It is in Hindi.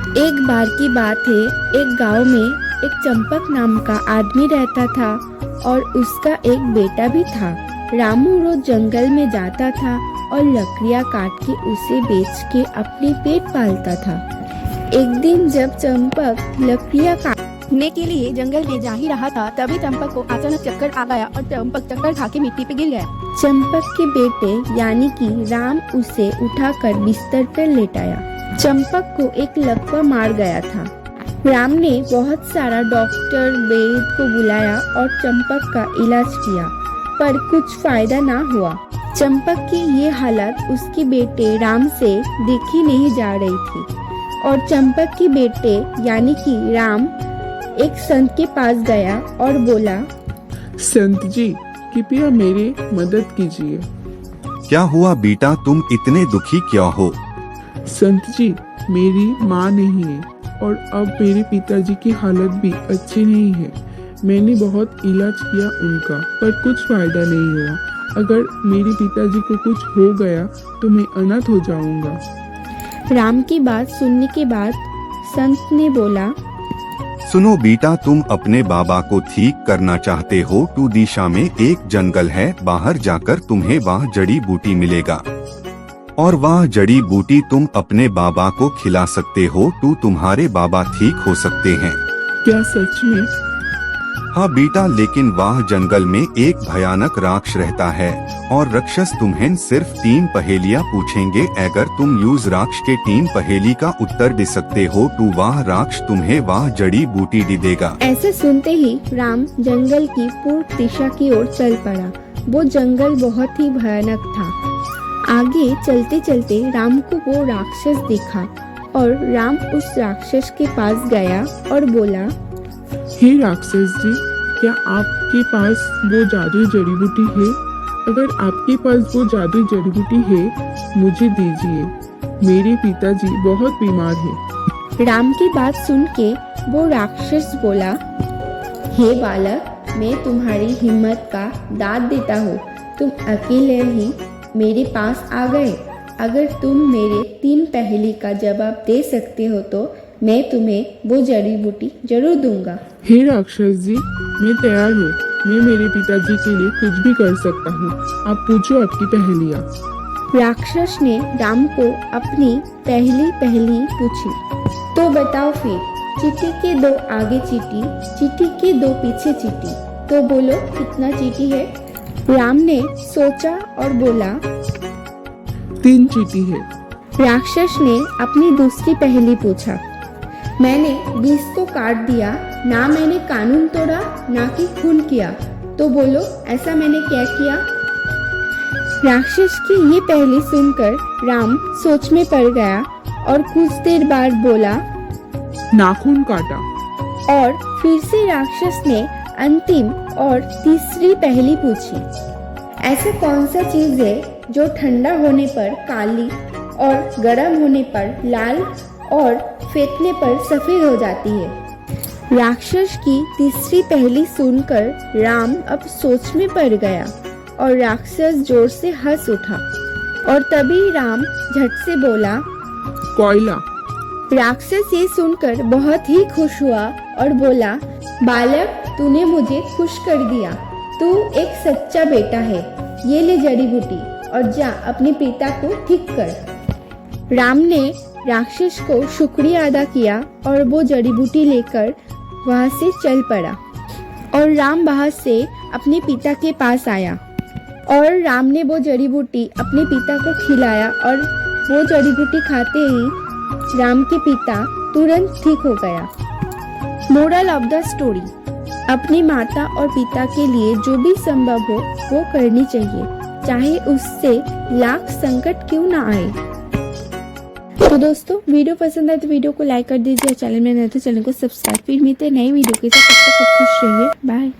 एक बार की बात है, एक गांव में एक चंपक नाम का आदमी रहता था और उसका एक बेटा भी था। रामू रोज जंगल में जाता था और लकड़ियां काट के उसे बेच के अपने पेट पालता था। एक दिन जब चंपक लकड़ियां काटने के लिए जंगल में जा ही रहा था, तभी चंपक को अचानक चक्कर आ गया और चंपक चक्कर खा के मिट्टी पे गिर गया। चंपक के बेटे यानी कि राम उसे उठाकर बिस्तर पर लेटाया। चंपक को एक लकवा मार गया था। राम ने बहुत सारा डॉक्टर वैद्य को बुलाया और चंपक का इलाज किया, पर कुछ फायदा ना हुआ। चंपक की ये हालत उसके बेटे राम से देखी नहीं जा रही थी और चंपक के बेटे यानी कि राम एक संत के पास गया और बोला, संत जी, कृपया मेरी मदद कीजिए। क्या हुआ बेटा, तुम इतने दुखी क्यों हो? संत जी, मेरी माँ नहीं है और अब मेरे पिताजी की हालत भी अच्छी नहीं है। मैंने बहुत इलाज किया उनका, पर कुछ फायदा नहीं हुआ। अगर मेरे पिताजी को कुछ हो गया तो मैं अनाथ हो जाऊंगा। राम की बात सुनने के बाद संत ने बोला, सुनो बेटा, तुम अपने बाबा को ठीक करना चाहते हो तो दिशा में एक जंगल है, बाहर जाकर तुम्हें वहाँ जड़ी बूटी मिलेगा और वह जड़ी बूटी तुम अपने बाबा को खिला सकते हो तो तुम्हारे बाबा ठीक हो सकते हैं। क्या सच में? हाँ बेटा, लेकिन वह जंगल में एक भयानक राक्षस रहता है और राक्षस तुम्हें सिर्फ 3 पहेलियाँ पूछेंगे। अगर तुम यूज राक्षस के 3 पहेली का उत्तर दे सकते हो तो वह राक्षस तुम्हें वह जड़ी बूटी दे देगा। ऐसे सुनते ही राम जंगल की पूर्व दिशा की ओर चल पड़ा। वो जंगल बहुत ही भयानक था। आगे चलते चलते राम को वो राक्षस दिखा और राम उस राक्षस के पास गया और बोला, हे राक्षस जी, क्या आपके पास वो जादुई जड़ी बूटी है? अगर आपके पास वो जादुई जड़ी बूटी है, मुझे दीजिए। मेरे पिताजी बहुत बीमार हैं। राम की बात सुन के वो राक्षस बोला, हे बालक, मैं तुम्हारी हिम्मत का दाद देता हूँ। तुम अकेले ही मेरे पास आ गए। अगर तुम मेरे 3 पहेली का जवाब दे सकते हो तो मैं तुम्हें वो जड़ी बूटी जरूर दूंगा। हे राक्षस जी, मैं तैयार हूँ। मैं मेरे पिताजी के लिए कुछ भी कर सकता हूँ। आप पूछो आपकी पहेलियाँ। राक्षस ने राम को अपनी पहली पहेली पूछी। तो बताओ फिर, चींटी के 2 आगे चींटी, चींटी के 2 पीछे चींटी, तो बोलो कितना चींटी है? राम ने सोचा और बोला, 3 चींटी है। राक्षस ने अपनी दूसरी पहेली पूछा। मैंने 20 को काट दिया, ना मैंने कानून तोड़ा ना कि खून किया, तो बोलो ऐसा मैंने क्या किया? राक्षस की ये पहेली सुनकर राम सोच में पड़ गया और कुछ देर बाद बोला, नाखून काटा। और फिर से राक्षस ने अंतिम और तीसरी पहेली पूछी। ऐसा कौन सा चीज है जो ठंडा होने पर काली और गर्म होने पर लाल और फेंकने पर सफेद हो जाती है? राक्षस की तीसरी पहेली सुनकर राम अब सोच में पड़ गया और राक्षस जोर से हंस उठा और तभी राम झट से बोला, कोयला। राक्षस ये सुनकर बहुत ही खुश हुआ और बोला, बालक, तूने मुझे खुश कर दिया। तू एक सच्चा बेटा है। ये ले जड़ी बूटी और जा अपने पिता को ठीक कर। राम ने राक्षस को शुक्रिया अदा किया और वो जड़ी बूटी लेकर वहां से चल पड़ा और राम वहां से अपने पिता के पास आया और राम ने वो जड़ी बूटी अपने पिता को खिलाया और वो जड़ी बूटी खाते ही राम के पिता तुरंत ठीक हो गया। मोरल ऑफ द स्टोरी, अपनी माता और पिता के लिए जो भी संभव हो वो करनी चाहिए, चाहे उससे लाख संकट क्यों ना आए। तो दोस्तों, वीडियो पसंद आए तो वीडियो को लाइक कर दीजिए, चैनल में नए तो चैनल को सब्सक्राइब। फिर मिलते हैं नई वीडियो के साथ। तब तक खुश रहिए। बाय।